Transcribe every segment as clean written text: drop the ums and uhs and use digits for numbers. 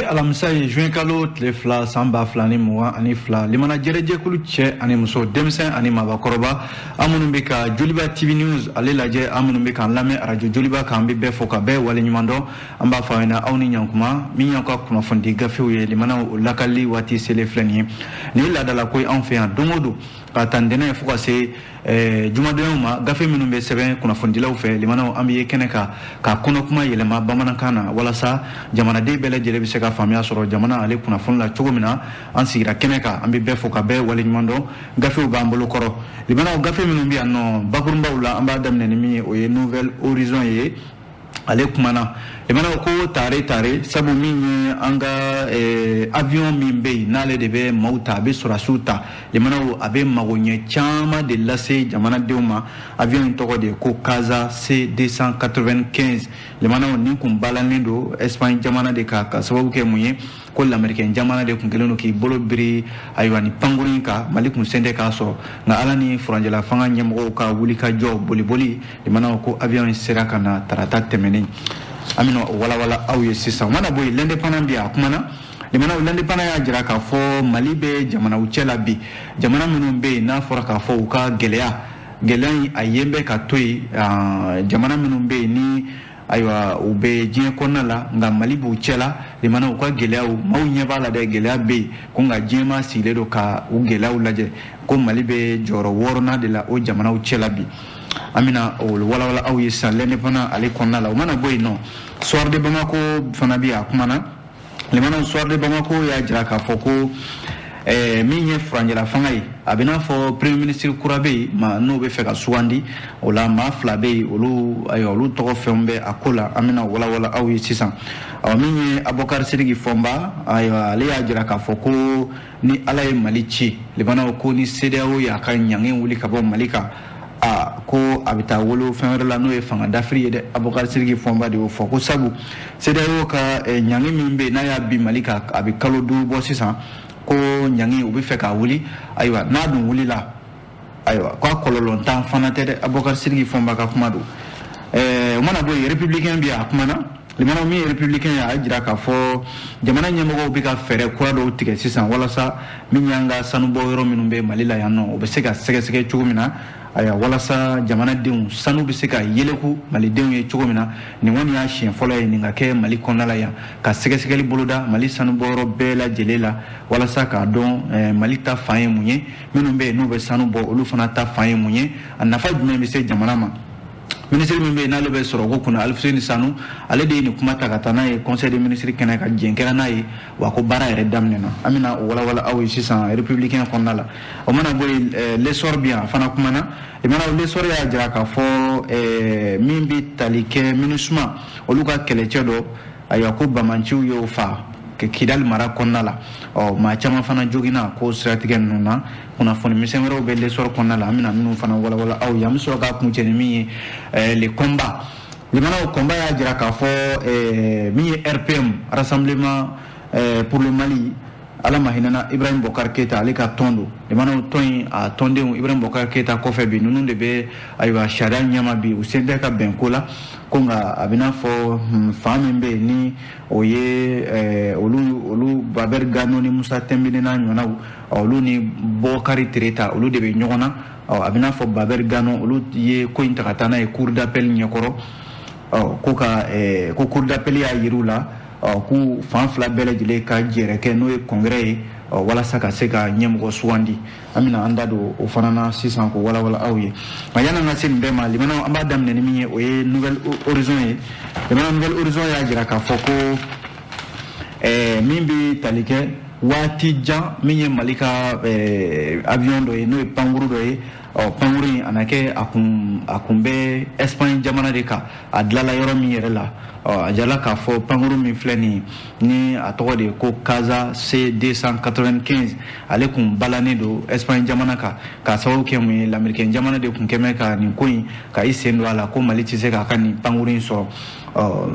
Alamisa ye juin kalo tile fila san ba fila ni mugan ani fila limana jɛrɛjɛkulu cɛ ani muso denmisɛn ani mabakɔrɔba an minnu bɛ ka Joliba TV News ale lajɛ an minnu bɛ k'an lamɛn radio Joliba kan bɛ bɛɛ fɔ ka bɛɛ waleɲuman dɔn an b'a fɔ a ɲɛna aw ni ɲankuma min y'aw ka kunnafoni gafew ye limana o lakali waati selen filɛ nin ye nin ye laadala ko ye anw fɛ yan don o don ka ta ntɛnɛn fo ka se jumadonyaw ma gafe minnu bɛ sɛbɛn kunnafonidilaw fɛ limanaw an bɛ ye kɛnɛ kan ka kɔnɔkuma yɛlɛma bamanankan na walasa jamanaden bɛɛ lajɛlen bɛ se ka faamuya sɔrɔ jamana ale kunnafoni la cogo min na an sigira kɛnɛ kan an bɛ bɛɛ fɔ ka bɛɛ waleɲuman dɔn gafew b'an bolo kɔrɔ limanaw gafe minnu bɛ yan nɔ bakurunbaw la an b'a daminɛ ni min ye o ye Nouvelle Horizon ye ale kumana limanaw ko tare sabu min ye an ka avion min bɛ yen n'ale de bɛ maaw ta a bɛ sɔrɔdasiw ta limanaw a bɛ magoɲɛ caman de lase jamanadenw ma avion in tɔgɔ de ye ko Casa C295 limanaw nin kun balalen don Espagne jamana de kan ka sababu kɛ mun ye ko l'américain jamana de kun kɛlen don k'i bolo biri ayiwa ni pankuru in kan Mali kun sen tɛ k'a sɔrɔ nka ala ni furanjɛla fanga ɲɛmɔgɔw ka wulikajɔ boliboli limanaw ko avion in sera ka na tarata tɛmɛnen an bɛna walawala aw ye sisan mana bɔ yen l'indépendant bi a kumana limanaw l'indépendant y'a jira k'a fɔ Mali bɛ jamanaw cɛ la bi jamana minnu bɛ yen n'a fɔra k'a fɔ u ka gɛlɛya in a yen bɛ ka to yen jamana minnu bɛ yen ni ayiwa u bɛ diɲɛ kɔnɔna la nka Mali b'u cɛ la limanaw u ka gɛlɛyaw maaw ɲɛ b'a la dɛ gɛlɛya bɛ yen ko nka diɲɛma sigilen don ka u gɛlɛyaw lajɛ ko Mali bɛ jɔyɔrɔ 6nan de la o jamanaw cɛ la bi an bɛna o walawala aw ye sisan l'indépendant ale kɔnɔna la o mana bɔ yen nɔ Soir de Bamako fana bɛ a kumana limanaw Soir de Bamako y'a jira k'a fɔ ko min ye furanjɛla fanga ye a bɛ n'a fɔ premier ministre kura bɛ yen n'o bɛ fɛ ka sugandi o la maa fila bɛ yen olu tɔgɔ fɛnw bɛ a ko la an bɛna walawala aw ye sisan min ye Abubakar Sidiki Fɔnba ale y'a jira k'a fɔ ko ni ala ye Mali ci limanaw ko ni CEDEAO y'a ka ɲange wuli ka bɔ Mali kan ko a bɛ taa wolo fɛn wɛrɛ la n'o ye fanga dafiri ye dɛ Abubakar Sidiki Fɔnba de y'o fɔ ko sabu CEDEAO ka ɲange min bɛ yen n'a y'a bin Mali kan a bɛ kalo 5 bɔ sisan ko ɲangi u bɛ fɛ ka wuli ayiwa n'a dun wulila ayiwa k'a kɔlɔlɔ tan fana tɛ dɛ Abubakar Sidiki Fɔnba ka kuma don o mana bɔ yen républicain bi a kumana limanaw min ye républicain ye a y'a jira k'a fɔ jamana ɲɛmɔgɔw bɛ ka fɛɛrɛ kura dɔw tigɛ sisan walasa min y'an ka sanubɔ yɔrɔ minnu bɛ Mali la yan nɔ o bɛ se ka sɛgɛsɛgɛ cogo min na ayiwa walasa jamanadenw sanu bɛ se ka yeleku malidenw ye cogo min na nin kɔni y'a siɲɛ fɔlɔ ye nin ka kɛ Mali kɔnɔna la yan ka sɛgɛsɛgɛli boloda Mali sanubɔyɔrɔ bɛɛ lajɛlen la walasa k'a dɔn Mali ta fan ye mun ye minnu bɛ yen n'u bɛ sanu bɔ olu fana ta fan ye mun ye a nafa jumɛn bɛ se jamana ma ministre min bɛ yen n'ale bɛ sɔrɔ ko kunna Alfuseni Sanu ale de ye nin kuma ta ka taa n'a ye conseil des ministres kɛnɛ ka jɛn kɛra n'a ye wa ko baara yɛrɛ daminɛna an bɛna o walawala aw ye sisan républicain kɔnɔna la o mana bɔ yen l'essor bi yan fana kumana l'essor y'a jira k'a fɔ min bɛ tali kɛ MINUSMA olu ka kɛlɛcɛ dɔ ayiwa ko Bamanciw y'o fa Kidali mara kɔnɔna la maa caman fana joginna ko siratigɛ ninnu na kunnafoni misɛn wɛrɛw bɛ l'essor kɔnɔna la an bɛna minnu fana walawala aw ye an bɛ sɔrɔ k'a kuncɛ ni min ye le combat limanaw combat y'a jira k'a fɔ min ye RPM Rassemblement pour le Mali ala ma hinɛna Ibrahim Bokar Keita ale ka tɔn don limanaw tɔn in a tɔndenw Ibrahim Bokar Keita kɔfɛ bi ninnu de bɛ ayiwa sariya ɲɛma bi u sen tɛ ka bɛn ko la ko nka a bɛ n'a fɔ fan min bɛ yen ni o ye olu Babɛr Gano ni Musa Tɛnbeli n'a ɲɔgɔnnaw olu ni Bɔkari Tereta olu de bɛ ɲɔgɔn na a bɛ n'a fɔ Babɛr Gano olu ye ko in ta ka taa n'a ye cour d'appel ɲɛkɔrɔ ko cour d'appel y'a yir'u la k'u fan fila bɛɛ lajɛlen ka jɛrɛ kɛ n'o ye congrès ye walasa ka se ka ɲɛmɔgɔ sugandi an bɛna an da don o fana na sisan ko walawala aw ye nka yan'an ka se nin bɛɛ ma limanaw an b'a daminɛ ni min ye o ye Nouvelle Horizon ye limanaw Nouvelle Horizon y'a jira k'a fɔ ko min bɛ tali kɛ waati jan min ye Mali ka avion dɔ ye n'o ye pankuru dɔ ye pankuru in a na kɛ a kun bɛ Espagne jamana de kan a dilanla yɔrɔ min yɛrɛ la a jala k'a fɔ pankuru min filɛ nin ni a tɔgɔ de ye ko Casa C295 ale kun balannen don Espagne jamana kan k'a sababu kɛ mun ye l'américain jamana de kun kɛmɛ ka nin ko in ka i sen don a la ko Mali tɛ se k'a ka nin pankuru in sɔrɔ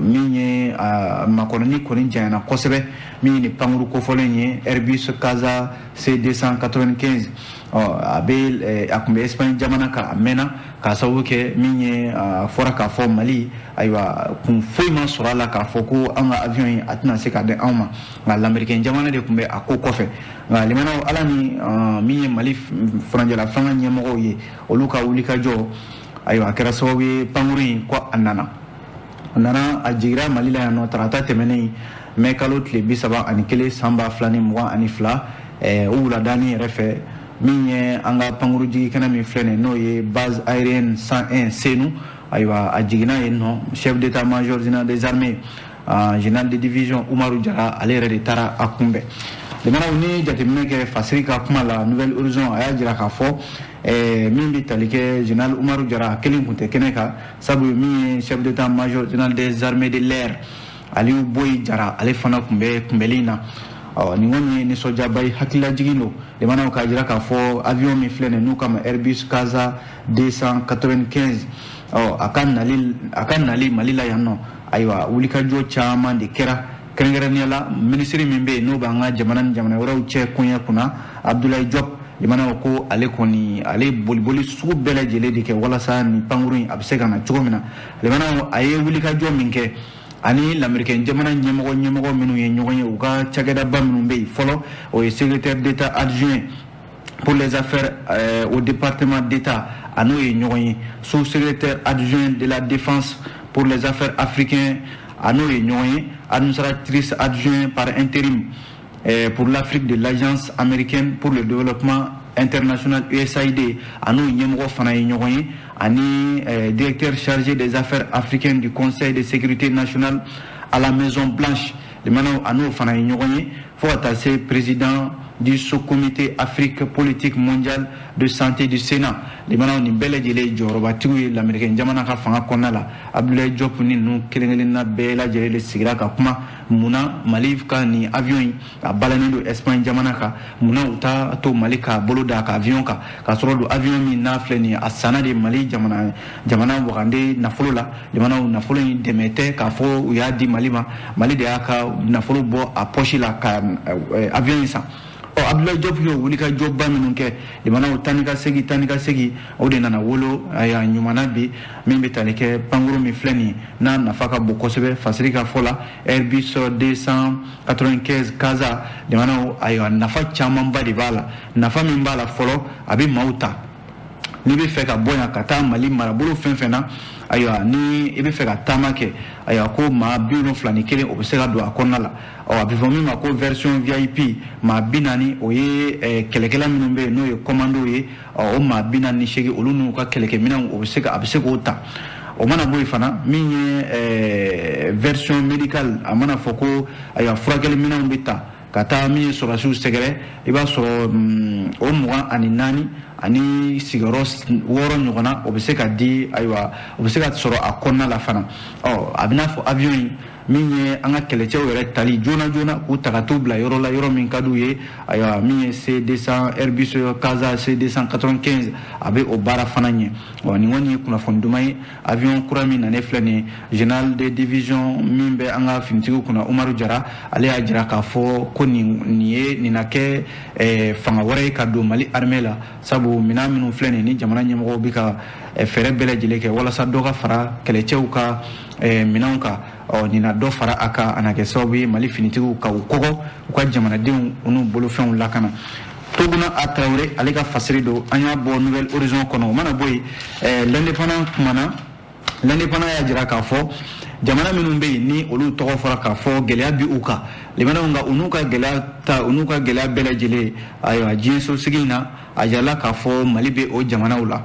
min ye makɔnɔni kɔni janyana kosɛbɛ min ye nin pankuru kofɔlen ye Airbus Casa C295 a kun bɛ Espagne jamana kan a mɛnna k'a sababu kɛ min ye fɔra k'a fɔ Mali ayiwa kun foyi ma sɔrɔ a la k'a fɔ ko an ka avion in a tɛna se ka di anw ma nka lamɛrikɛn jamana de tun bɛ a ko kɔfɛ nka limanaw ala ni min ye Mali furanjɛla fanga ɲɛmɔgɔw ye olu ka wulikajɔ ayiwa a kɛra sababu ye pankuru in ko a nana a jigira Mali la yan nɔ tarata tɛmɛnen mai kalo tile 31 san 2022 o wuladani yɛrɛ fɛ min ye an ka pankuru jigi kɛnɛ min filɛ nin n'o ye base aérienne 101 Senu ayiwa a jiginna yen nɔ chef d'état-major général des armées général de division Umaru Jara ale yɛrɛ de taara a kunbɛn limanaw ni jateminɛ kɛ Fasiri ka kuma la Nouvelle Horizon a y'a jira k'a fɔ min bɛ tali kɛ général Umaru Jara kelen tun tɛ kɛnɛ kan sabu min ye chef d'état-major général des armées de l'air Aliyu Boyi Jara ale fana tun bɛ kunbɛli na nin kɔni ye nisɔndiyaba ye hakililajigin don limanaw k'a jira k'a fɔ avion min filɛ nin n'u kama Airbus Casa 295 a ka nali Mali la yan nɔ ayiwa wulikajɔ caman de kɛra kɛrɛnkɛrɛnnenya la minisiri min bɛ yen n'o b'an ka jamana ni jamana wɛrɛw cɛ koɲɛ kunna Abdoulaye Diop limanaw ko ale kɔni ale boliboli sugu bɛɛ lajɛlen de kɛ walasa nin pankuru in a bɛ se ka na cogo min na limanaw a ye wulikajɔ min kɛ ani lamɛrikɛn jamana ɲɛmɔgɔ minnu ye ɲɔgɔn ye u ka cakɛdaba minnu bɛ yen fɔlɔ o ye secrétaire d'état adjoint pour les affaires au département d'état a n'o ye ɲɔgɔn ye sous-secrétaire adjoint de la défense pour les affaires africaines a n'o ye ɲɔgɔn ye administratrice adjoint par intérim pour l'Afrique de l'agence américaine pour le développement international USAID a n'o ɲɛmɔgɔ fana ye ɲɔgɔn ye ani directeur chargé des affaires africaines du Conseil de sécurité nationale à la Maison Blanche limanaw a n'o fana ye ɲɔgɔn ye fo ka taa se président du sous-comité Afrique politique mondiale de santé du Sénat limanaw nin bɛɛ lajɛlen jɔyɔrɔbatigiw ye lamɛrikɛn jamana ka fanga kɔnɔna la Abdoulaye Diop ni ninnu kelen-kelenna bɛɛ lajɛlen de sigira ka kuma munna Mali ka nin avion in a balannen don Espagne jamana kan munna u t'a to Mali k'a bolo da ka avion kan k'a sɔrɔ don avion min n'a filɛ nin ye a sanna de Mali jamana wagande nafolo la limanaw nafolo in dɛmɛ tɛ k'a fɔ u y'a di Mali ma Mali de y'a ka nafolo bɔ a poche la ka avion in san Abdoulaye Diop yo wulikajɔba minnu kɛ limanaw tani ka segi o de nana wolo aya ɲumana bi min bɛ tali kɛ pankuru min filɛ nin n'a nafa ka bon kosɛbɛ Fasiri ka fɔ la Airbus 295 Casa limanaw ayiwa nafa camanba de b'a la nafa min b'a la fɔlɔ a bɛ maaw ta n'i bɛ fɛ ka bɔ yan ka taa Mali marabolo fɛn fɛn na ayiwa ni i bɛ fɛ ka taama kɛ ayiwa ko maa 71 o bɛ se ka don a kɔnɔna la a bɛ fɔ min ma ko version VIP maa 40 o ye kɛlɛkɛla minnu bɛ yen n'o ye commando ye o maa 48 olu n'u ka kɛlɛkɛminɛnw a bɛ se k'o ta o mana bɔ yen fana min ye version médicale a mana fɔ ko ayiwa furakɛliminɛnw bɛ ta ka taa min ye sɔrɔdasiw sɛgɛrɛ i b'a sɔrɔ o 24 ani sigiyɔrɔ 6 ɲɔgɔnna o bɛ se ka di ayiwa o bɛ se ka sɔrɔ a kɔnɔna la fana a bɛ n'a fɔ avion in min ye an ka kɛlɛcɛw yɛrɛ tali joona k'u ta ka t'u bila yɔrɔ la yɔrɔ min ka d'u ye ayiwa min ye C200 Airbus Casa C295 a bɛ o baara fana ɲɛ nin kɔni ye kunnafoni duman ye avion kura min nalen filɛ nin ye général de division min bɛ an ka finitigiw kunna Umaru Jara ale y'a jira k'a fɔ ko nin na kɛ fanga wɛrɛ ye ka don Mali armée la sabu minɛn minnu filɛ nin ni jamana ɲɛmɔgɔw bɛ ka fɛɛrɛ bɛɛ lajɛlen kɛ walasa dɔ ka fara kɛlɛcɛw ka minɛnw kan nin na dɔ fara a kan a na kɛ sababu ye Mali finitigiw ka u kɔgɔ u ka jamanadenw u n'u bolofɛnw lakana Toguna a Traoré ale ka fasiri don an y'a bɔ Nouvelle Horizon kɔnɔ o mana bɔ yen l'indépendant kumana l'indépendant y'a jira k'a fɔ jamana minnu bɛ yen ni olu tɔgɔ fɔra k'a fɔ gɛlɛya bi u kan limanaw nka u n'u ka gɛlɛya bɛɛ lajɛlen ayiwa diɲɛ sosigi in na a yala k'a fɔ Mali bɛ o jamanaw la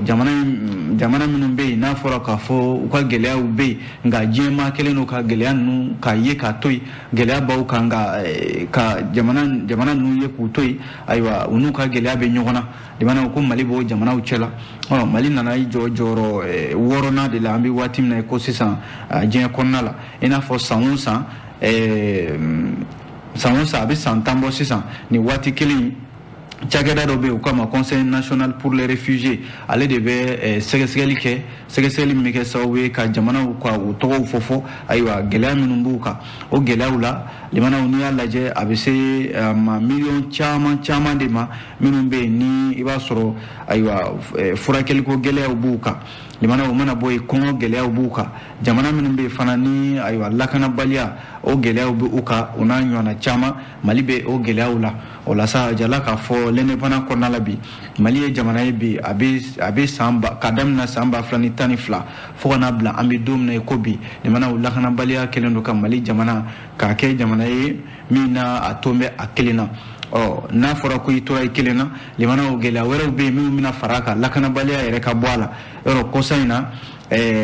jamana minnu bɛ yen n'a fɔra k'a fɔ u ka gɛlɛyaw bɛ yen nka diɲɛmaa kelen n'u ka gɛlɛya ninnu k'a ye k'a to yen gɛlɛya b'aw kan ka jamana ninnu ye k'u to yen ayiwa u n'u ka gɛlɛya bɛ ɲɔgɔn na limanaw ko Mali b'o jamanaw cɛ la Mali nana i jɔ jɔyɔrɔ 6nan de la an bɛ waati min na ko sisan diɲɛ kɔnɔna la i n'a fɔ san o san a bɛ san 10 bɔ sisan nin waati kelen cakɛda dɔ bɛ yen u k'a ma conseil national pour les réfugiés ale de bɛ sɛgɛsɛgɛli kɛ sɛgɛsɛgɛli min bɛ kɛ sababu ye ka jamanaw ka u tɔgɔw fɔ ayiwa gɛlɛya minnu b'u kan o gɛlɛyaw la limanaw n'i y'a lajɛ a bɛ se ma miliyɔn caman de ma minnu bɛ yen ni i b'a sɔrɔ ayiwa furakɛliko gɛlɛyaw b'u kan limanaw mana bɔ yen kɔngɔ gɛlɛyaw b'u kan jamana minnu bɛ yen fana ni ayiwa lakanabaliya o gɛlɛyaw bɛ u kan o n'a ɲɔgɔnna caman mali bɛ o gɛlɛyaw la o la sa jala k'a fɔ l'indépendance kɔnɔna la bi mali ye jamana ye bi a bɛ ka daminɛ san 2012 fo ka n'a bila an bɛ don min na i ko bi limanaw lakanabaliya kɛlen don ka mali jamana k'a kɛ jamana ye min na a ton bɛ a kelen na n'a fɔra ko i tora i kelen na limanaw gɛlɛya wɛrɛw bɛ yen minnu bɛna fara a kan lakanabaliya yɛrɛ ka bɔ a la yɔrɔ kɔsa in na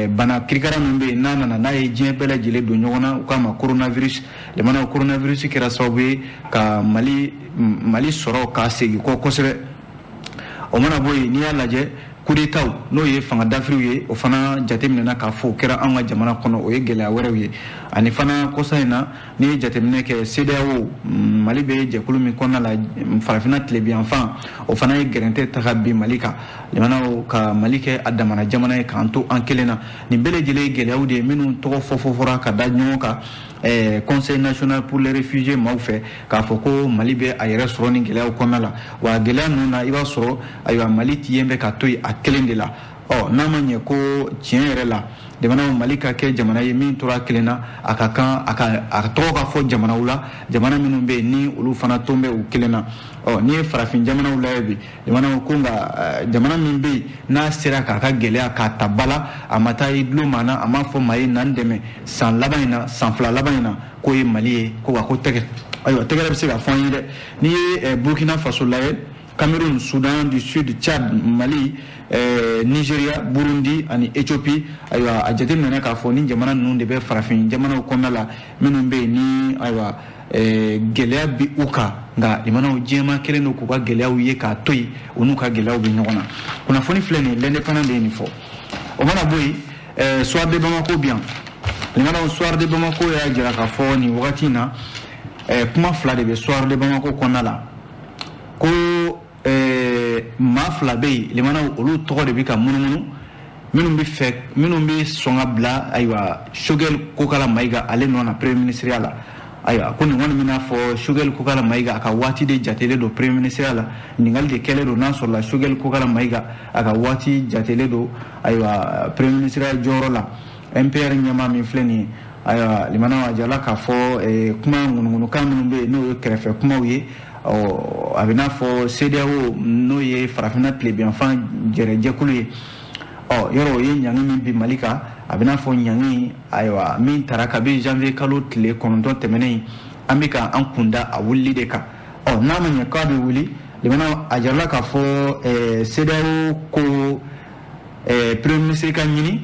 bana kirikara min bɛ yen n'a nana n'a ye diɲɛ bɛɛ lajɛlen don ɲɔgɔn na u k'a ma coronavirus limanaw coronavirus kɛra sababu ye ka mali sɔrɔ k'a segin kɔ kosɛbɛ o mana bɔ yen n'i y'a lajɛ coup d'état n'o ye fanga dafiriw ye o fana jateminɛna k'a fɔ o kɛra an ka jamana kɔnɔ o ye gɛlɛya wɛrɛw ye ani fana kɔsa in na n'i ye jateminɛ kɛ CEDEAO mali bɛ jɛkulu min kɔnɔna la farafinna tilebiyanfan o fana ye gɛrɛntɛ ta ka bin mali kan limanaw ka mali kɛ a damana jamana ye k'an to an kelen na nin bɛɛ lajɛlen ye gɛlɛyaw de ye minnu tɔgɔ fɔra ka da ɲɔgɔn kan conseil national pour les réfugiés maaw fɛ k'a fɔ ko mali bɛ a yɛrɛ sɔrɔ nin gɛlɛyaw kɔnɔna la wa gɛlɛya ninnu na i b'a sɔrɔ ayiwa mali tiɲɛ bɛ ka to yen a kelen de la n'a ma ɲɛ ko tiɲɛ yɛrɛ la jamanaw mali ka kɛ jamana ye min tora kelen na a ka kan a tɔgɔ ka fɔ jamanaw la jamana minnu bɛ yen ni olu fana ton bɛ u kelen na n'i ye farafin jamanaw lajɛ bi jamanaw ko nka jamana min bɛ yen n'a sera k'a ka gɛlɛya k'a ta ba la a ma taa i dulon maa na a m'a fɔ maa ye na n dɛmɛ san laban in na san fila laban in na k'o ye mali ye ko wa ko tɛgɛ ayiwa tɛgɛ bɛ se ka fɔ an ye dɛ n'i ye burkina faso lajɛ Cameroun, Soudan du Sud, Tchad, Mali, Nigeria, Burundi ani Ethiopie ayiwa a jateminɛ k'a fɔ ni jamana ninnu de bɛ farafin jamanaw kɔnɔna la minnu bɛ yen ni ayiwa gɛlɛya bi u kan nka limanaw diɲɛma kelen don k'u ka gɛlɛyaw ye k'a to yen u n'u ka gɛlɛyaw bɛ ɲɔgɔn na kunnafoni filɛ nin ye l'indépendant de ye nin fɔ o mana bɔ yen soir de Bamako bi yan limanaw soir de Bamako y'a jira k'a fɔ nin wagati in na kuma fila de bɛ soir de Bamako kɔnɔna la ko maa fila bɛ yen limanaw olu tɔgɔ de bɛ ka munumunu minnu bɛ sɔn ka bila ayiwa Choguel Kokala Mayiga ale nɔ na premier ministeriya la ayiwa ko nin kɔni bɛna fɔ Choguel Kokala Mayiga a ka waati de jatelen don premier ministeriya la ɲininkali de kɛlen don n'a sɔrɔla Choguel Kokala Mayiga a ka waati jatelen don ayiwa premier ministeriya jɔyɔrɔ la MPR ɲɛmaa min filɛ nin ye ayiwa limanaw a jala k'a fɔ kuma ŋunuŋunukan minnu bɛ yen n'o ye kɛrɛfɛ kumaw ye a bɛ n'a fɔ CEDEAO n'o ye farafinna tilebiyanfan jɛkulu ye yɔrɔ o ye ɲangi min bi mali kan a bɛ n'a fɔ ɲangi ayiwa min taara kabi janvier kalo tile 9 tɛmɛnen an bɛ ka an kunda a wulili de kan n'a ma ɲɛ k'a bɛ wuli limanaw a jarala k'a fɔ CEDEAO ko premier ministre ka ɲini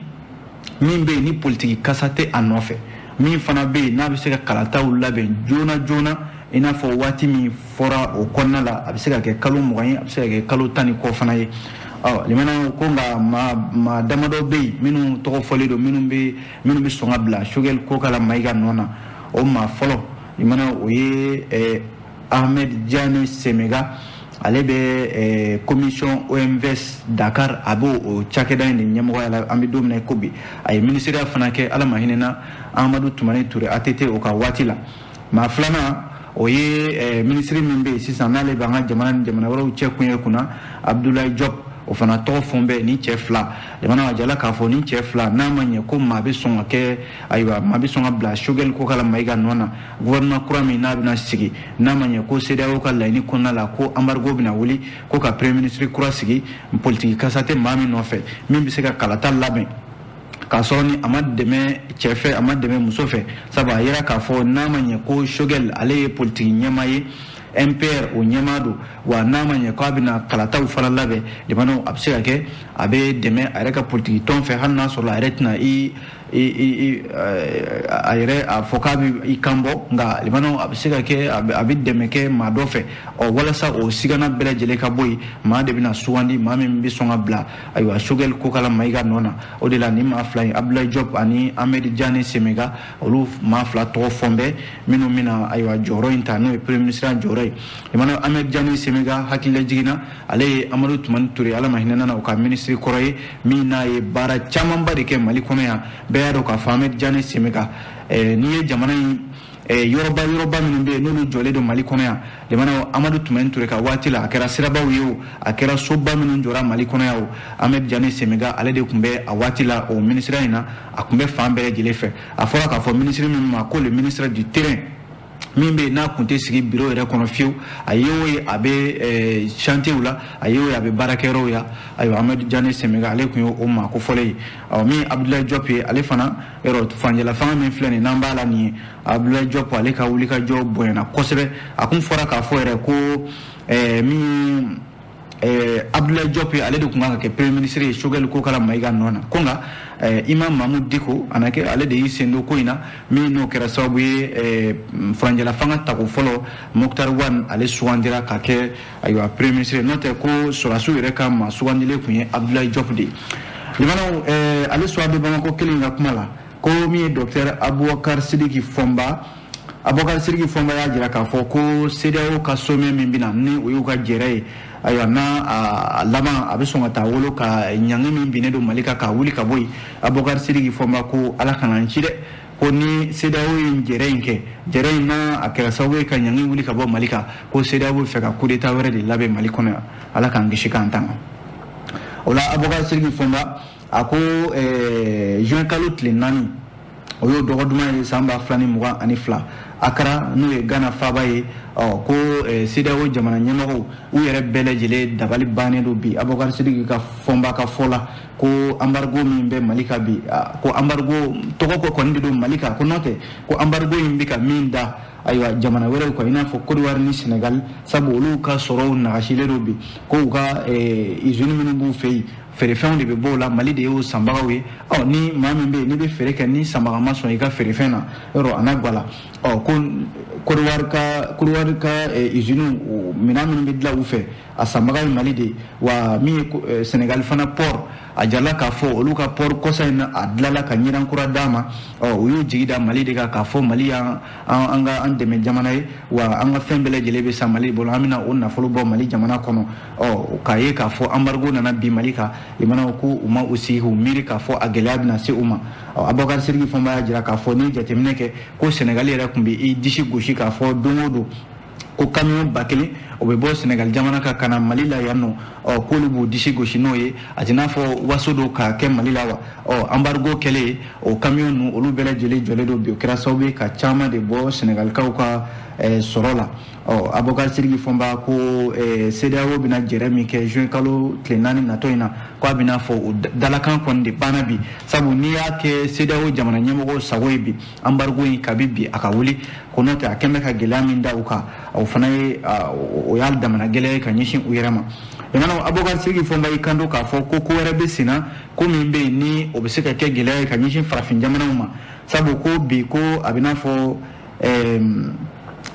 min bɛ yen ni politiki kasa tɛ a nɔfɛ min fana bɛ yen n'a bɛ se ka kalataw labɛn joona i n'a fɔ waati min fɔra o kɔnɔna la a bɛ se ka kɛ kalo 20 ye a bɛ se ka kɛ kalo 10 ni kɔ fana ye limanaw ko nka maa damadɔ bɛ yen minnu tɔgɔ fɔlen don minnu bɛ sɔn ka bila Choguel Kokala Mayiga nɔ na o maa fɔlɔ limanaw o ye Ahmed Diané Semega ale bɛ commission OMVS Dakar a b'o o cakɛda in de ɲɛmɔgɔya la an bɛ don min na i ko bi a ye ministeriya fana kɛ ala ma hinɛna Amadou Toumani Touré ATT o ka waati la maa filanan o ye ministre min bɛ yen sisan n'ale b'an ka jamana ni jamana wɛrɛw cɛ kun ye kunna Abdoulaye Diop o fana tɔgɔ fɔn bɛ ni cɛ fila limanaw a jala k'a fɔ ni cɛ fila n'a ma ɲɛ ko maa bɛ sɔn ka kɛ ayiwa maa bɛ sɔn ka bila Choguel Kokala Mayiga nɔ na gouvernement kura min n'a bɛna sigi n'a ma ɲɛ ko CEDEAO ka laɲini kɔnɔna la ko embargo bɛna wuli ko ka premier ministre kura sigi politiki kasa tɛ maa min nɔfɛ min bɛ se ka kalata labɛn k'a sɔrɔ ni a ma dɛmɛ cɛ fɛ a ma dɛmɛ muso fɛ sabu a yera k'a fɔ n'a ma ɲɛ ko Choguel ale ye politiki ɲɛmaa ye MPR o ɲɛmaa don wa n'a ma ɲɛ k'a bɛna kalataw fana labɛn limanaw a bɛ se ka kɛ a bɛ dɛmɛ a yɛrɛ ka politiki tɔn fɛ hali n'a sɔrɔ a yɛrɛ tɛna a yɛrɛ a fɔ k'a bɛ i kan bɔ nka limanaw a bɛ se ka kɛ a bɛ dɛmɛ kɛ maa dɔ fɛ walasa o sigana bɛɛ lajɛlen ka bɔ yen maa de bɛna sugandi maa min bɛ sɔn ka bila ayiwa Choguel Kokala Mayiga nɔ na o de la ni maa fila in Abdoulaye Diop ani Ahmed Diané Semega olu maa fila tɔgɔ fɔn bɛ minnu bɛna ayiwa jɔyɔrɔ in ta n'o ye premier ministre jɔyɔrɔ ye limanaw Ahmed Diané Semega hakili lajiginna ale ye Amadou Toumani Touré ala ma hinɛ na o ka ministre kɔrɔ ye min n'a ye baara camanba de kɛ Mali kɔnɔ yan bɛɛ y'a dɔn k'a fɔ Ahmed Diané Semega n'i ye jamana in yɔrɔba minnu bɛ yen n'olu jɔlen don Mali kɔnɔ yan limanaw Amadou Toumani Touré ka waati la a kɛra sirabaw ye o a kɛra soba minnu jɔra Mali kɔnɔ yan o Ahmed Diané Semega ale de tun bɛ a waati la o ministre in na a tun bɛ fan bɛɛ lajɛlen fɛ a fɔra k'a fɔ ministre min ma ko le ministre du terrain min bɛ n'a kun tɛ sigi bureau yɛrɛ kɔnɔ fiyewu a ye o ye a bɛ chantier la a ye o ye a bɛ baarakɛyɔrɔw la ayiwa Ahmed Diané Semega ale tun ye o maa kofɔlen ye min Abdoulaye Diop ye ale fana yɔrɔ fanjala fanga min filɛ nin n'an b'a la nin ye Abdoulaye Diop ale ka wulikajɔ bonyana kosɛbɛ a kun fɔra k'a fɔ yɛrɛ ko min Abdoulaye Diop ale de kun kan ka kɛ premier ministre ye Choguel Kokala Mayiga nɔ na ko nka Imam Mahmoud Dicko a na kɛ ale de y'i sen don ko in na min n'o kɛra sababu ye faranjala fanga tako fɔlɔ Mokhtar Wane ale sugandira ka kɛ ayiwa premier ministre n'o tɛ ko sɔrɔdasiw yɛrɛ ka maa sugandilen kun ye Abdoulaye Diop de ye limanaw ale sɔrɔ bɛ Bamako kelen ka kuma la ko min ye docteur Aboubacar Sidiki Fɔnba y'a jira k'a fɔ ko CEDEAO ka sommet min bɛna ni o y'u ka jɛrɛ ye ayiwa n'a laban a bɛ sɔn ka taa wolo ka ɲangi min binnen don Mali kan k'a wuli ka bɔ yen Aboubacar Sidiki Fɔnba ko ala kana n ci dɛ ko ni CEDEAO ye jɛrɛ in kɛ jɛrɛ in n'a a kɛra sababu ye ka ɲangi wuli ka bɔ Mali kan ko CEDEAO bɛ fɛ ka coup d'état wɛrɛ de labɛn Mali kɔnɔ yan ala k'an kisi k'an tanga o la Aboubacar Sidiki Fɔnba a ko juin kalo tile 4 o y'o dɔgɔ duman ye san 2022 Accra n'o ye Ghana faaba ye ko CEDEAO jamana ɲɛmɔgɔw u yɛrɛ bɛɛ lajɛlen dabali bannen don bi Aboubacar Sidiki ka Fɔnba ka fɔ la ko embargo min bɛ Mali kan bi ko embargo tɔgɔ ko kɔni de don Mali kan ko n'o tɛ ko embargo in bɛ ka min da ayiwa jamana wɛrɛw kan i n'a fɔ Côte d'Ivoire ni Sénégal sabu olu ka sɔrɔw nagasilen don bi ko u ka usine minnu b'u fɛ yen feerefɛnw de bɛ bɔ o la Mali de y'o sanbagaw ye ni maa min bɛ yen n'i bɛ feere kɛ ni sanbaga ma sɔn i ka feerefɛn na yɔrɔ a n'a gwa la ko Côte d'Ivoire ka usine minɛn minnu bɛ dilan u fɛ a sanbaga ye Mali de wa min ye Sénégal fana port a jarala k'a fɔ olu ka port kɔsa in a dilanla ka ɲɛdan kura d'a ma u y'u jigi da Mali de kan k'a fɔ Mali y'an an dɛmɛ jamana ye wa an ka fɛn bɛɛ lajɛlen bɛ san Mali bolo an bɛna o nafolo bɔ Mali jamana kɔnɔ k'a ye k'a fɔ embargo nana bin Mali kan i mana ko u ma u sigi k'u miiri k'a fɔ a gɛlɛya bɛna se u ma Aboubacar Sidiki Fɔnba y'a jira k'a fɔ ni jateminɛ kɛ ko Sénégal yɛrɛ tun bɛ i disi gosi k'a fɔ don o don ko camion 1000 o bɛ bɔ Sénégal jamana kan ka na Mali la yan nɔ k'olu b'u disi gosi n'o ye a tɛ n'a fɔ waso do k'a kɛ Mali la wa embargo kɛlen o camion ninnu olu bɛɛ lajɛlen jɔlen don bi o kɛra sababu ye ka caman de bɔ Sénégalikaw ka sɔrɔ la Aboubacar Sidiki Fɔnba ko CEDEAO bɛna jɛrɛ min kɛ juin kalo tile 4 natɔ in na ko a bɛna fɔ o dalakan kɔni de banna bi sabu n'i y'a kɛ CEDEAO jamana ɲɛmɔgɔw sago ye bi embargo in kabi bi a ka wuli ko n'o tɛ a kɛn bɛ ka gɛlɛya min da u kan o fana ye o y'a damana gɛlɛya ye ka ɲɛsin u yɛrɛ ma maintenant Aboubacar Sidiki Fɔnba y'i kanto k'a fɔ ko wɛrɛ bɛ sen na ko min bɛ yen ni o bɛ se ka kɛ gɛlɛya ye ka ɲɛsin farafin jamanaw ma sabu ko bi ko a bɛ n'a fɔ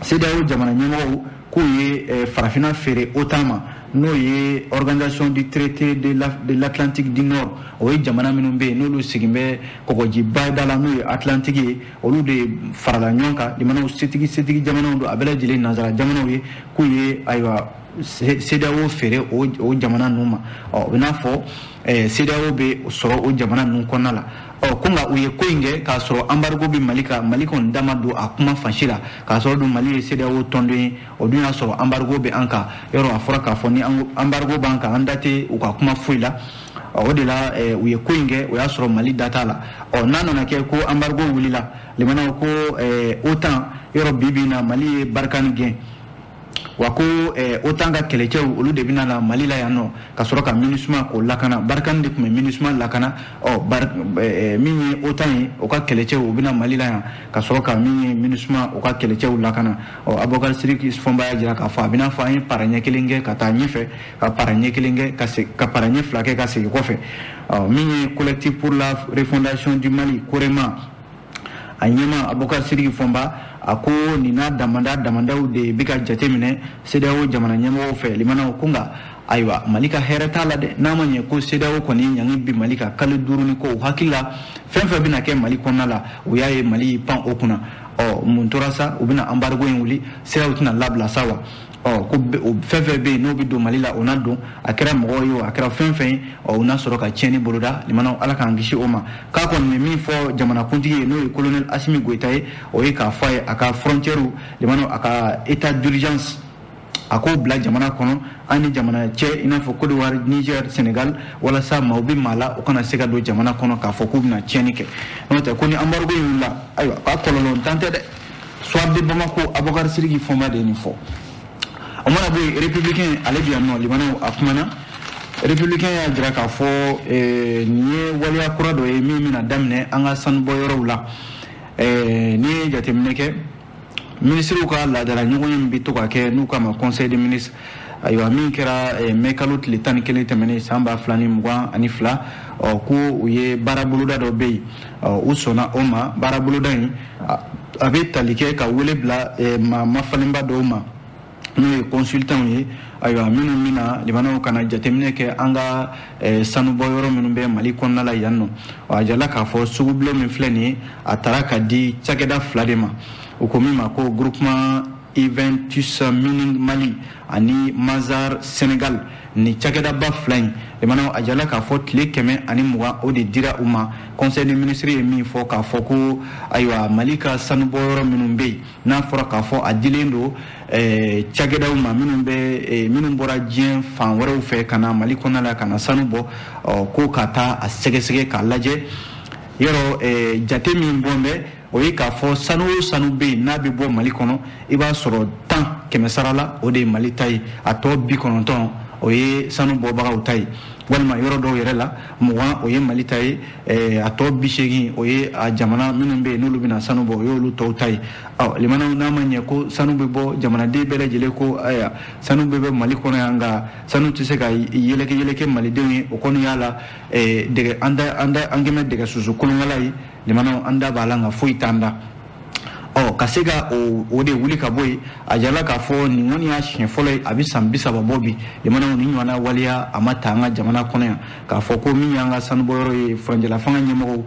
CEDEAO jamana ɲɛmɔgɔw k'u ye farafinna feere OTAN ma n'o ye organisation du traité de l'Atlantique du Nord o ye jamana minnu bɛ yen n'olu sigin bɛ kɔgɔjiba da la n'o ye Atlantique ye olu de farala ɲɔgɔn kan jamanaw setigi jamanaw don a bɛɛ lajɛlen nanzara jamanaw ye k'u ye ayiwa CEDEAO feere o jamana ninnu ma o bɛ n'a fɔ CEDEAO bɛ sɔrɔ o jamana ninnu kɔnɔna la ko nka u ye ko in kɛ k'a sɔrɔ embargo bɛ Mali kan Mali kɔni da ma don a kuma fansi la k'a sɔrɔ dun Mali ye CEDEAO tɔnden ye o dun y'a sɔrɔ embargo bɛ an kan yɔrɔ a fɔra k'a fɔ ni embargo b'an kan an da tɛ u ka kuma foyi la o de la u ye ko in kɛ o y'a sɔrɔ Mali da t'a la n'a nana kɛ ko embargo wulila limanaw ko OTAN yɔrɔ bi na Mali ye Barkhane gɛn wa ko autant ka kɛlɛcɛw olu de bina na Mali la yan nɔ ka sɔrɔ ka MINUSMA ko lakana Barkhane de kun bɛ MINUSMA lakana min ye autant ye o ka kɛlɛcɛw u bina Mali la yan ka sɔrɔ ka min ye MINUSMA o ka kɛlɛcɛw lakana Abubakar Sidiki Fonba y'a jira k'a fɔ a bina fɔ an ye para ɲɛ kelen kɛ ka taa ɲɛfɛ ka para ɲɛ kelen kɛ ka para ɲɛ fila kɛ ka segin kɔfɛ min ye collectif pour la refondation du Mali Corema a ɲɛma Abubakar Sidiki Fonba a ko nin n'a damandaw de bɛ ka jateminɛ CEDEAO jamana ɲɛmɔgɔw fɛ limanaw ko nka ayiwa Mali ka hɛrɛ t'a la dɛ n'a ma ɲɛ ko CEDEAO kɔni ɲangi bi Mali ka kalo 5 ni ko hakili la fɛn fɛn bɛna kɛ Mali kɔnɔna la u y'a ye Mali pan o kunna mun tora sa u bɛna embargo in wuli CEDEAO tɛna labila sa wa ko fɛn fɛn bɛ yen n'o bɛ don Mali la o na don a kɛra mɔgɔw ye o a kɛra fɛn fɛn ye o na sɔrɔ ka tiɲɛni boloda limanaw Ala k'an kisi o ma k'a kɔni bɛ min fɔ jamanakuntigi ye n'o ye colonel Assimi Goïta ye o ye k'a fɔ a ye a ka frontière limanaw a ka état d'urgence a k'o bila jamana kɔnɔ an ni jamana cɛ i n'a fɔ Côte d'Ivoire Niger Sénégal walasa maaw bɛ maa la o kana se ka don jamana kɔnɔ k'a fɔ k'u bɛna tiɲɛni kɛ n'o tɛ ko ni embargo in wulila ayiwa k'a kɔlɔlɔ ntan tɛ dɛ soit de Bamako Abubakar Sidiki Fonba de ye nin fɔ o mana bɔ yen républicain ale bi yan nɔ limanaw a kumana républicain y'a jira k'a fɔ nin ye waleya kura dɔ ye min bɛna daminɛ an ka sanubɔ yɔrɔw la n'i ye jateminɛ kɛ ministrew ka laadala ɲɔgɔn ye bɛ to ka kɛ n'u k'a ma conseil des ministres ayiwa min kɛra mai kalo tile 11 tɛmɛnen san 2022 ko u ye baaraboloda dɔ bɛ yen u sɔnna o ma baaraboloda in a bɛ tali kɛ ka wele bila mafalenba dɔw ma n'o ye consultant ye ayiwa minnu mina limanaw kana jateminɛ kɛ an ka sanubɔ yɔrɔ minnu bɛ Mali kɔnɔna la yan nɔ a jala k'a fɔ sugubilen min filɛ nin ye a taara ka di cakɛda 2 de ma o ko min ma ko groupement Juventus Mining Mali ani Mazar Sénégal ni cakɛdaba 2 in limanaw a jala k'a fɔ tile 120 o de dira u ma conseil des ministres ye min fɔ k'a fɔ ko ayiwa Mali ka sanubɔ yɔrɔ minnu bɛ yen n'a fɔra k'a fɔ a dilen don cakɛdaw ma minnu bɔra diɲɛ fan wɛrɛw fɛ ka na Mali kɔnɔna la ka na sanu bɔ ko ka taa a sɛgɛsɛgɛ k'a lajɛ yɔrɔ jate min bɔn bɛ o ye k'a fɔ sanu o sanu bɛ yen n'a bɛ bɔ Mali kɔnɔ i b'a sɔrɔ 10 kɛmɛ sara la o de ye Mali ta ye a tɔ 90 o ye sanu bɔbagaw ta ye walima yɔrɔ dɔw yɛrɛ la 20 o ye Mali ta ye a tɔ 80 o ye a jamana minnu bɛ yen n'olu bɛna sanu bɔ o y'olu tɔw ta ye limanaw n'a ma ɲɛ ko sanu bɛ bɔ jamanaden bɛɛ lajɛlen ko aya sanu bɛ bɛ Mali kɔnɔ yan nka sanu tɛ se ka yɛlɛkɛ malidenw ye o kɔni y'a la an kɛmɛ dɛgɛ susu kolonkala ye limanaw an da b'a la nka foyi t'an da ka se ka o de wuli ka bɔ yen a jala k'a fɔ nin kɔni y'a siɲɛ fɔlɔ ye a bɛ san 30 bɔ bi limanaw ni ɲɔgɔnna waleya a ma ta an ka jamana kɔnɔ yan k'a fɔ ko min y'an ka sanubɔyɔrɔ ye furancɛla fanga ɲɛmɔgɔw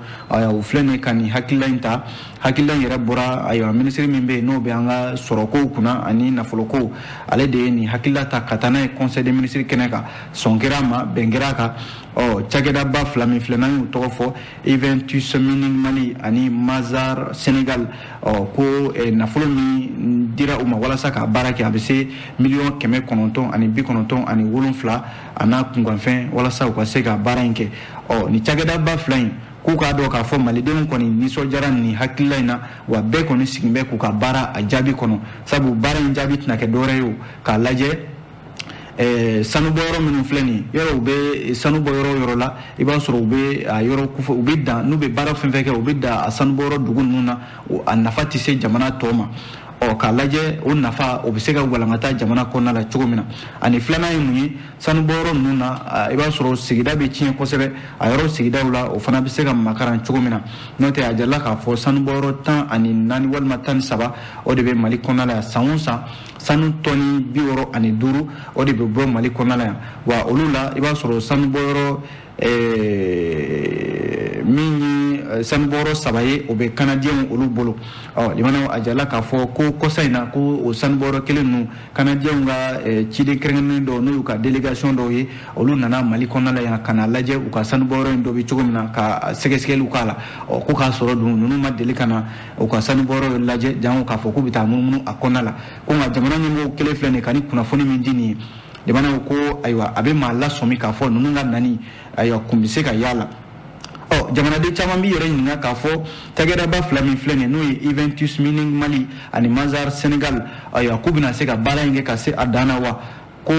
u filɛ nin ka nin hakilila in ta hakilila in yɛrɛ bɔra ayiwa minisiri min bɛ yen n'o bɛ an ka sɔrɔkow kunna ani nafolokow ale de ye nin hakilila ta ka taa n'a ye conseil des ministres kɛnɛ kan sɔn kɛra a ma bɛn kɛra a kan cakɛdaba 2 min filɛ n'an y'u tɔgɔ fɔ Juventus Mining Mali ani Mazar Sénégal ko nafolo min dira u ma walasa ka baara kɛ a bɛ se miliyɔn 997 a n'a kunkanfɛn walasa u ka se ka baara in kɛ ni cakɛdaba 2 in k'u k'a dɔn k'a fɔ malidenw kɔni nisɔndiyara nin hakilila in na wa bɛɛ kɔni sigin bɛ k'u ka baara a jaabi kɔnɔ sabu baara in jaabi tɛna kɛ dɔwɛrɛ ye o k'a lajɛ sanubɔ yɔrɔ minnu filɛ nin yɔrɔ u bɛ sanubɔ yɔrɔ la i b'a sɔrɔ u bɛ a yɔrɔ kofɔ u bɛ dan n'u bɛ baara fɛn fɛn kɛ u bɛ dan a sanubɔ yɔrɔ dugu ninnu na a nafa tɛ se jamana tɔw ma k'a lajɛ o nafa o bɛ se ka walankata jamana kɔnɔna la cogo min na ani filanan ye mun ye sanubɔ yɔrɔ ninnu na i b'a sɔrɔ sigida bɛ tiɲɛ kosɛbɛ a yɔrɔ sigidaw la o fana bɛ se ka makaran cogo min na n'o tɛ a jala k'a fɔ sanubɔ yɔrɔ 14 walima 13 o de bɛ Mali kɔnɔna la yan san o san sanu tɔni 65 o de bɛ bɔ Mali kɔnɔna la yan wa olu la i b'a sɔrɔ sanubɔ yɔrɔ min ye sanubɔyɔrɔ 3 ye o bɛ kanadiyɛnw olu bolo limanaw a jala k'a fɔ ko kɔsa in na ko o sanubɔyɔrɔ kelen ninnu kanadiyɛnw ka ciden kɛrɛnkɛrɛnnen dɔw n'o y'u ka délégation dɔw ye olu nana Mali kɔnɔna la yan ka na lajɛ u ka sanubɔyɔrɔ in dɔ bɛ cogo min na ka sɛgɛsɛgɛliw k'a la ko k'a sɔrɔ dun ninnu ma deli ka na u ka sanubɔyɔrɔ lajɛ jango k'a fɔ k'u bɛ taa munumunu a kɔnɔna la ko nka jamana ɲɛmɔgɔw kelen filɛ nin ye ka ni kunnafoni min di nin ye jamanaw ko ayiwa a bɛ maa lasɔmi k'a fɔ ninnu ka nani ayiwa kun bɛ se ka y'a la jamana de caman bi yɛrɛ ɲininka k'a fɔ cakɛdaba fila min filɛ nin n'o ye Juventus Mining Mali ani Mazar Senegal ayiwa k'u bɛna se ka baara in kɛ ka se a dan na wa ko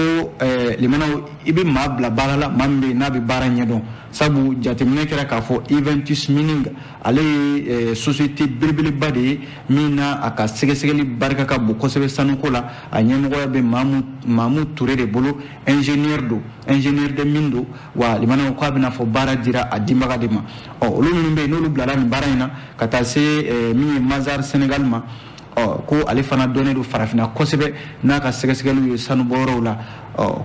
limanaw i bɛ maa bila baara la maa min bɛ yen n'a bɛ baara ɲɛdɔn sabu jateminɛ kɛra k'a fɔ Juventus Mining ale ye société belebeleba de ye min na a ka sɛgɛsɛgɛli barika ka bon kosɛbɛ sanuko la a ɲɛmɔgɔya bɛ Mamu Ture de bolo ingénieur de mine don wa limanaw k'a bɛna fɔ baara dira a dinbaga de ma olu minnu bɛ yen n'olu bilala nin baara in na ka taa se min ye Mazar Senegal ma ko ale fana dɔnnen don farafina kosɛbɛ n'a ka sɛgɛsɛgɛliw ye sanubɔyɔrɔw la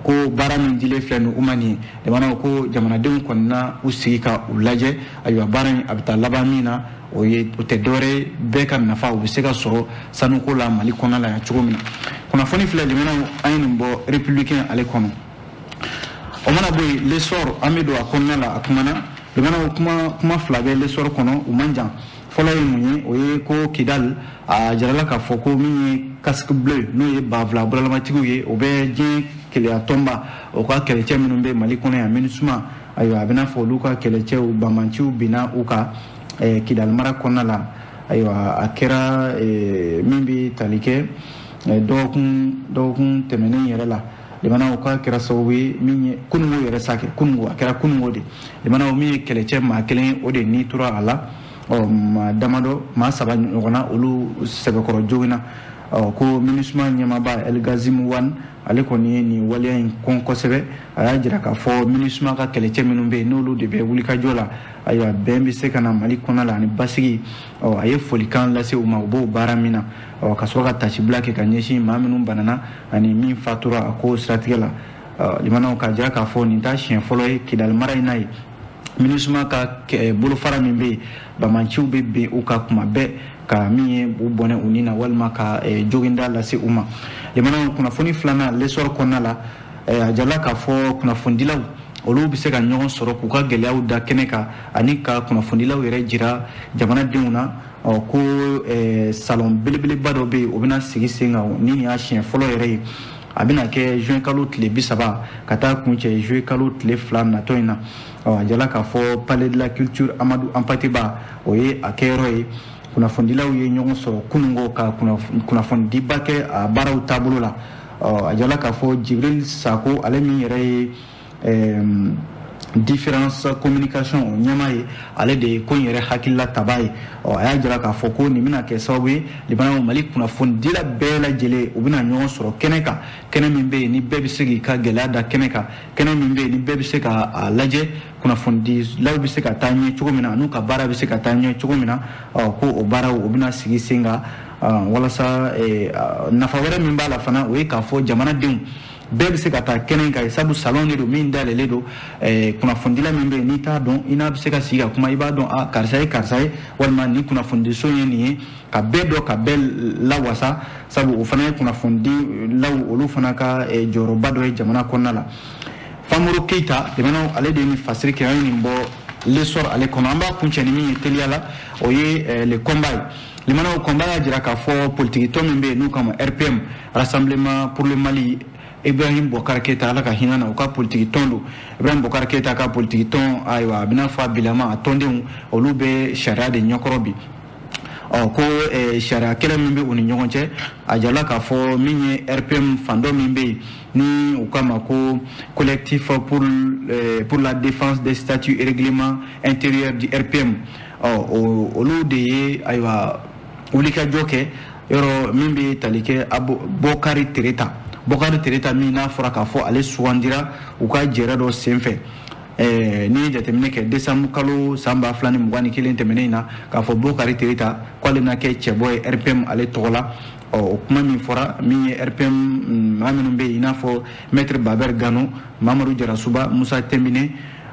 ko baara min dilen filɛ nin u ma nin ye jamana ko jamanadenw kɔni na u sigi ka u lajɛ ayiwa baara in a bɛ taa laban min na o tɛ dɔwɛrɛ bɛɛ ka nafa u bɛ se ka sɔrɔ sanuko la Mali kɔnɔ la yan cogo min na kunnafoni filɛ limanaw an ye nin bɔ républicain ale kɔnɔ o mana bɔ yen l'essor an bɛ don a kɔnɔna la a kumana limanaw kuma fila bɛ l'essor kɔnɔ u man jan fɔlɔ ye mun ye o ye ko Kidal a jarala k'a fɔ ko min ye casque bleu n'o ye bafila bololamatigiw ye o bɛ diɲɛ keleya tɔnba o ka kɛlɛcɛ minnu bɛ Mali kɔnɔ yan MINUSMA ayiwa a bɛna fɔ olu ka kɛlɛcɛw banbanciw binna u ka Kidal mara kɔnɔna la ayiwa a kɛra min bɛ tali kɛ dɔgɔkun tɛmɛnen yɛrɛ la limanaw ka kɛra sababu ye min ye kunungo yɛrɛ sa kɛ kunungo a kɛra kunungo de limanaw min ye kɛlɛcɛ maa kelen o de ni tora a la maa damadɔ maa saba ɲɔgɔnna olu sɛbɛkɔrɔ joginna ko MINUSMA ɲɛmaaba El Gazim Wan ale kɔni ye nin waleya in kɔn kosɛbɛ a y'a jira k'a fɔ MINUSMA ka kɛlɛcɛ minnu bɛ yen n'olu de bɛ wulikajɔ la ayiwa bɛn bɛ se ka na Mali kɔnɔ la ani basigi a ye folikan lase u ma u b'o baara min na ka sɔrɔ ka tasibila kɛ ka ɲɛsin maa minnu banana ani min fatura a ko siratigɛ la limanaw k'a jira k'a fɔ nin t'a siɲɛ fɔlɔ ye Kidal mara in na ye MINUSMA ka bolofara min bɛ yen bamanciw bɛ bin u ka kuma bɛɛ ka min ye u bɔnɛ u ni na walima ka joginda lase u ma limanaw kunnafoni filanan l'essor kɔnɔna la a jarala k'a fɔ kunnafonidilaw olu bɛ se ka ɲɔgɔn sɔrɔ k'u ka gɛlɛyaw da kɛnɛ kan ani ka kunnafonidilaw yɛrɛ jira jamanadenw na ko salon belebeleba dɔ bɛ yen o bɛna sigi sen kan ni nin y'a siɲɛ fɔlɔ yɛrɛ ye a bɛna kɛ juin kalo tile 30 ka taa kuncɛ juin kalo tile 2 natɔ in na a jala k'a fɔ palais de la culture Amadou Hampâté-Bâ o ye a kɛyɔrɔ ye kunnafonidilaw ye ɲɔgɔn sɔrɔ kunungo ka kunnafonidiba kɛ a baaraw taabolo la a jala k'a fɔ Jibril Sako ale min yɛrɛ ye différence communication ɲɛma ye ale de ye ko in yɛrɛ hakilila taba ye a y'a jira k'a fɔ ko nin bɛna kɛ sababu ye limanaw Mali kunnafonidila bɛɛ lajɛlen u bɛna ɲɔgɔn sɔrɔ kɛnɛ kan kɛnɛ min bɛ yen ni bɛɛ bɛ se k'i ka gɛlɛya da kɛnɛ kan kɛnɛ min bɛ yen ni bɛɛ bɛ se k'a lajɛ kunnafonidilaw bɛ se ka taa ɲɛ cogo min na n'u ka baara bɛ se ka taa ɲɛ cogo min na ko o baaraw o bɛna sigi sen kan walasa nafa wɛrɛ min b'a la fana o ye k'a fɔ jamanadenw bɛɛ bɛ se ka taa kɛnɛ kan sabu salon de don min dayɛlɛlen don kunnafonidila min bɛ yen n'i t'a dɔn i n'a bɛ se ka sigi ka kuma i b'a dɔn karisa ye walima ni kunnafonidiso ye nin ye ka bɛɛ dɔn ka bɛɛ lawasa sabu o fana ye kunnafonidilaw olu fana ka jɔyɔrɔba dɔ ye jamana kɔnɔna la Famoro Keita limanaw ale de ye nin fasiri kɛ an ye nin bɔ l'essor ale kɔnɔ an b'a kuncɛ ni min ye teliya la o ye le combat ye limanaw combat y'a jira k'a fɔ politikitɔ min bɛ yen n'u kama RPM Rassemblement pour le Mali Ibrahim Bokar Keita ala ka hinɛ na u ka politiki tɔn don Ibrahim Bokar Keita ka politiki tɔn ayiwa a bɛna fɔ a bilama a tɔndenw olu bɛ sariya de ɲɛkɔrɔ bi ko sariya kɛlɛ min bɛ u ni ɲɔgɔn cɛ a jala k'a fɔ min ye RPM fan dɔ min bɛ yen ni u kama ko collectif pour la défense des statuts et règlements intérieurs du RPM olu de ye ayiwa wulikajɔ kɛ yɔrɔ min bɛ tali kɛ Bokari Tereta min n'a fɔra k'a fɔ ale sugandira u ka jɛrɛ dɔ senfɛ ni ye jateminɛ kɛ décembre kalo san 2021 tɛmɛnen in na k'a fɔ Bokari Tereta k'ale bɛna kɛ cɛbɔ ye RPM ale tɔgɔ la o kuma min fɔra min ye RPM maa minnu bɛ yen i n'a fɔ maître Baber Gano Mamadou Jarasuba Musa Tembine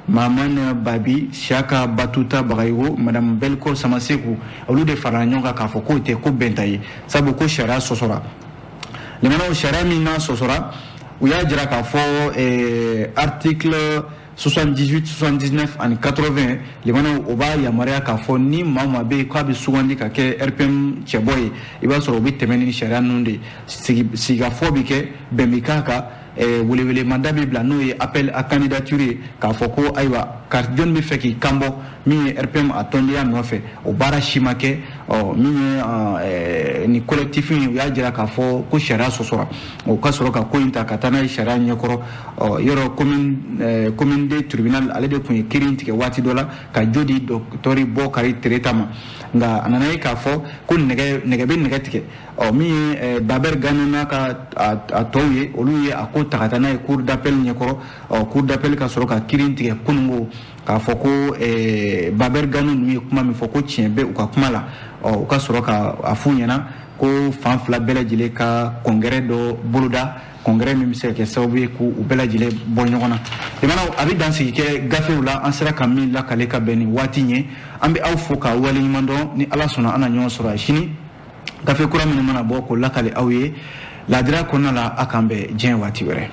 Maman Babi Siaka Batuta Bagayogo Madame Belko Samaseku olu de farala ɲɔgɔn kan k'a fɔ k'o tɛ ko bɛnta ye sabu ko sariya sɔsɔra limanaw sariya min n'a sɔsɔra u y'a jira k'a fɔ article 78, 79 ani 80 limanaw o b'a yamaruya k'a fɔ ni maa o maa bɛ yen k'a bɛ sugandi ka kɛ RPM cɛbɔ ye i b'a sɔrɔ o bɛ tɛmɛ ni sariya ninnu de sigikafɔ bɛ kɛ bɛn bɛ k'a kan welewele manda bɛ bila n'o ye appel à candidature ye k'a fɔ ko ayiwa ka jɔn bɛ fɛ k'i kanbɔ min ye RPM a tɔndenya nɔfɛ o baara si ma kɛ min ye ni collectif in u y'a jira k'a fɔ ko sariya sɔsɔra o ka sɔrɔ ka ko in ta ka taa n'a ye sariya ɲɛkɔrɔ yɔrɔ commune de tribunal ale de tun ye kiiri in tigɛ waati dɔ la ka jo di docteur Bokari Tereta ma nka a nana ye k'a fɔ ko nɛgɛ bɛ nɛgɛ tigɛ min ye Baber Gane n'a ka a tɔw ye olu ye a ko ta ka taa n'a ye cour d'appel ɲɛkɔrɔ cour d'appel ka sɔrɔ ka kiiri in tigɛ kunungo k'a fɔ ko Baber Gane ninnu ye kuma min fɔ ko tiɲɛ bɛ u ka kuma la u ka sɔrɔ ka a f'u ɲɛna ko fan fila bɛɛ lajɛlen ka congrès dɔ boloda congrès min bɛ se ka kɛ sababu ye k'u bɛɛ lajɛlen bɔ ɲɔgɔn na jamanaw a bɛ dansigi kɛ gafew la an sera ka min lakale ka bɛn ni waati ɲɛ an bɛ aw fo k'a waleɲuman dɔn ni Ala sɔnna an na ɲɔgɔn sɔrɔ a sini gafe kura minnu mana bɔ k'o lakale aw ye laadira kɔnɔna la a k'an bɛn diɲɛ waati wɛrɛ